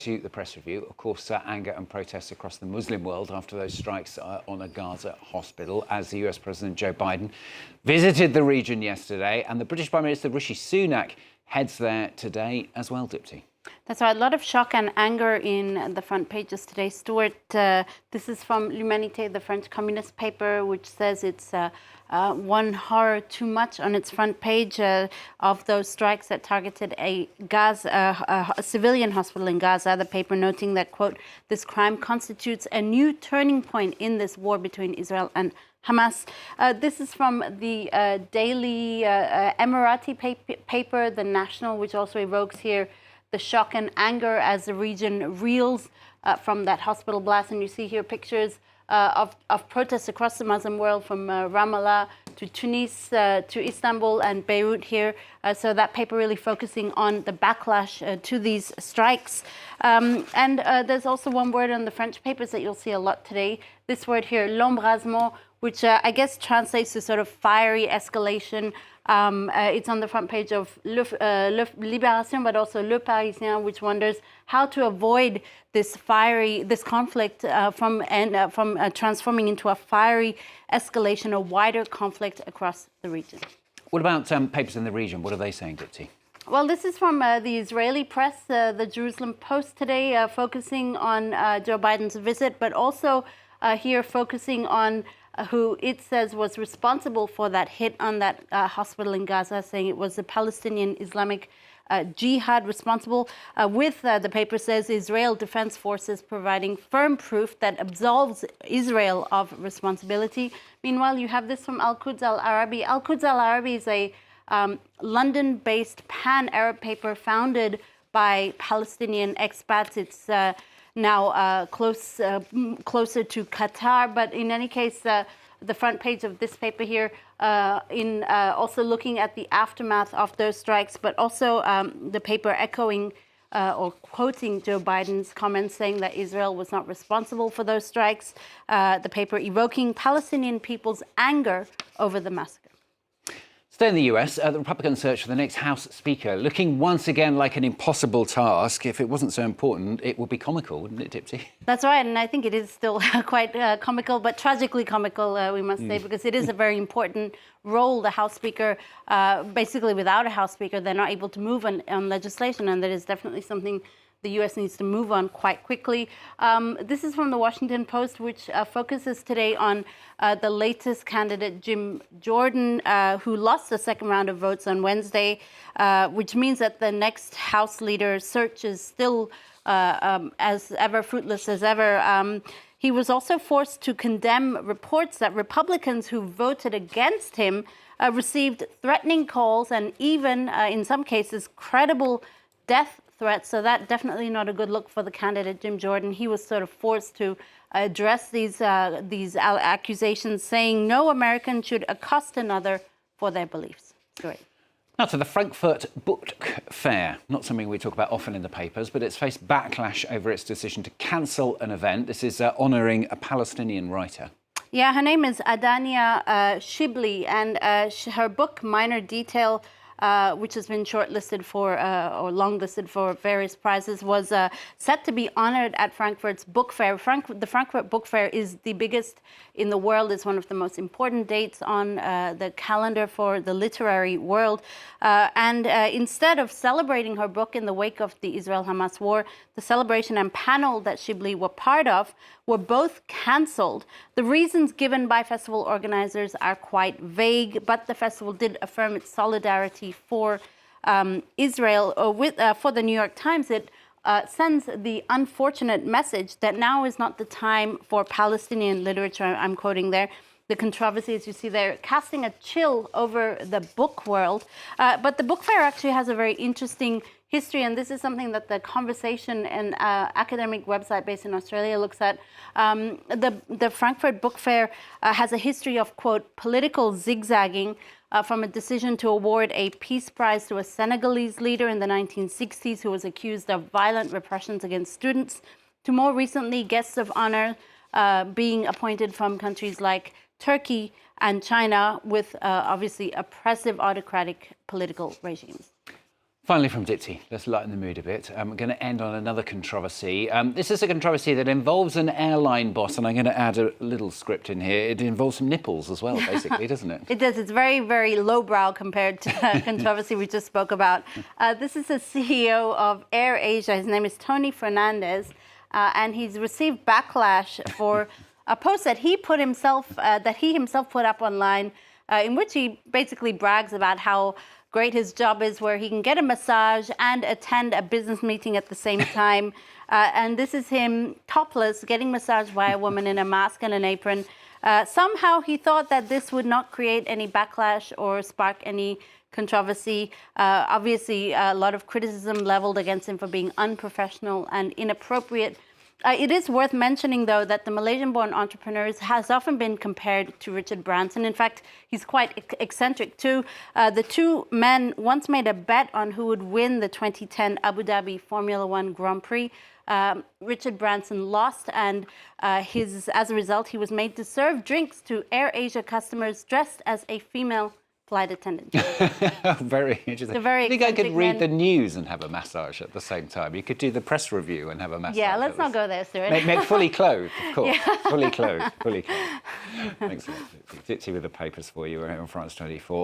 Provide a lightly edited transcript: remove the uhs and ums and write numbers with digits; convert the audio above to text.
To the press review, of course, anger and protests across the Muslim world after those strikes on a Gaza hospital, as the US President Joe Biden visited the region yesterday, and the British Prime Minister Rishi Sunak heads there today as well, Dipti. That's right. A lot of shock and anger in the front pages today. Stuart, this is from L'Humanité, the French communist paper, which says it's one horror too much on its front page of those strikes that targeted a civilian hospital in Gaza. The paper noting that, quote, this crime constitutes a new turning point in this war between Israel and Hamas. This is from the daily Emirati paper, The National, which also evokes here the shock and anger as the region reels from that hospital blast. And you see here pictures of protests across the Muslim world, from Ramallah to Tunis to Istanbul and Beirut here. So that paper really focusing on the backlash to these strikes. And there's also one word on the French papers that you'll see a lot today. This word here, l'embrasement, which I guess translates to sort of fiery escalation. It's on the front page of Libération, but also Le Parisien, which wonders how to avoid this conflict from transforming into a fiery escalation, a wider conflict across the region. What about papers in the region? What are they saying, Dipti? Well, this is from the Israeli press, the Jerusalem Post today, focusing on Joe Biden's visit, but also here focusing on who it says was responsible for that hit on that hospital in Gaza, saying it was the Palestinian Islamic Jihad responsible. The paper says Israel Defense Forces providing firm proof that absolves Israel of responsibility. Meanwhile, you have this from Al-Quds Al-Arabi. Al-Quds Al-Arabi is a London-based pan-Arab paper founded by Palestinian expats. It's now closer to Qatar, but in any case, the front page of this paper here, also looking at the aftermath of those strikes, but also the paper echoing or quoting Joe Biden's comments saying that Israel was not responsible for those strikes. The paper evoking Palestinian people's anger over the massacre. Stay in the US, the Republican search for the next House Speaker, looking once again like an impossible task. If it wasn't so important, it would be comical, wouldn't it, Dipti? That's right, and I think it is still quite comical, but tragically comical, we must say, because it is a very important role. The House Speaker, basically without a House Speaker, they're not able to move on legislation, and that is definitely something the U.S. needs to move on quite quickly. This is from the Washington Post, which focuses today on the latest candidate, Jim Jordan, who lost the second round of votes on Wednesday, which means that the next House leader search is still as ever fruitless as ever. He was also forced to condemn reports that Republicans who voted against him received threatening calls and even, in some cases, credible death threats. So that definitely not a good look for the candidate, Jim Jordan. He was sort of forced to address these accusations, saying no American should accost another for their beliefs. Great. Now to the Frankfurt Book Fair. Not something we talk about often in the papers, but it's faced backlash over its decision to cancel an event. This is honouring a Palestinian writer. Yeah, her name is Adania Shibli, and her book, Minor Detail, which has been shortlisted for or longlisted for various prizes, was set to be honored at Frankfurt's Book Fair. The Frankfurt Book Fair is the biggest in the world. It's one of the most important dates on the calendar for the literary world. And instead of celebrating her book in the wake of the Israel-Hamas war, the celebration and panel that Shibli were part of were both cancelled. The reasons given by festival organizers are quite vague, but the festival did affirm its solidarity for Israel. For the New York Times, it sends the unfortunate message that now is not the time for Palestinian literature. I'm quoting there. The controversies you see there, casting a chill over the book world. But the book fair actually has a very interesting history, and this is something that the Conversation and academic website based in Australia looks at. The Frankfurt Book Fair has a history of, quote, political zigzagging from a decision to award a peace prize to a Senegalese leader in the 1960s who was accused of violent repressions against students, to more recently guests of honor being appointed from countries like Turkey and China with obviously oppressive autocratic political regimes. Finally, from Dipsy, let's lighten the mood a bit. I'm going to end on another controversy. This is a controversy that involves an airline boss, and I'm going to add a little script in here. It involves some nipples as well, basically, doesn't it? It does. It's very, very lowbrow compared to the controversy we just spoke about. This is the CEO of AirAsia. His name is Tony Fernandez, and he's received backlash for a post that he himself put up online, in which he basically brags about how great his job is, where he can get a massage and attend a business meeting at the same time. And this is him topless, getting massaged by a woman in a mask and an apron. Somehow he thought that this would not create any backlash or spark any controversy. Obviously, a lot of criticism leveled against him for being unprofessional and inappropriate. It is worth mentioning, though, that the Malaysian-born entrepreneur has often been compared to Richard Branson. In fact, he's quite eccentric, too. The two men once made a bet on who would win the 2010 Abu Dhabi Formula One Grand Prix. Richard Branson lost, and as a result, he was made to serve drinks to AirAsia customers dressed as a female flight attendant. Very interesting. Very I think I could read men. the news and have a massage at the same time. You could do the press review and have a massage. Yeah, let's not go there, Stuart. Make fully clothed, of course. Yeah. Fully clothed. Thanks a lot. Dipsy with the papers for you on France 24.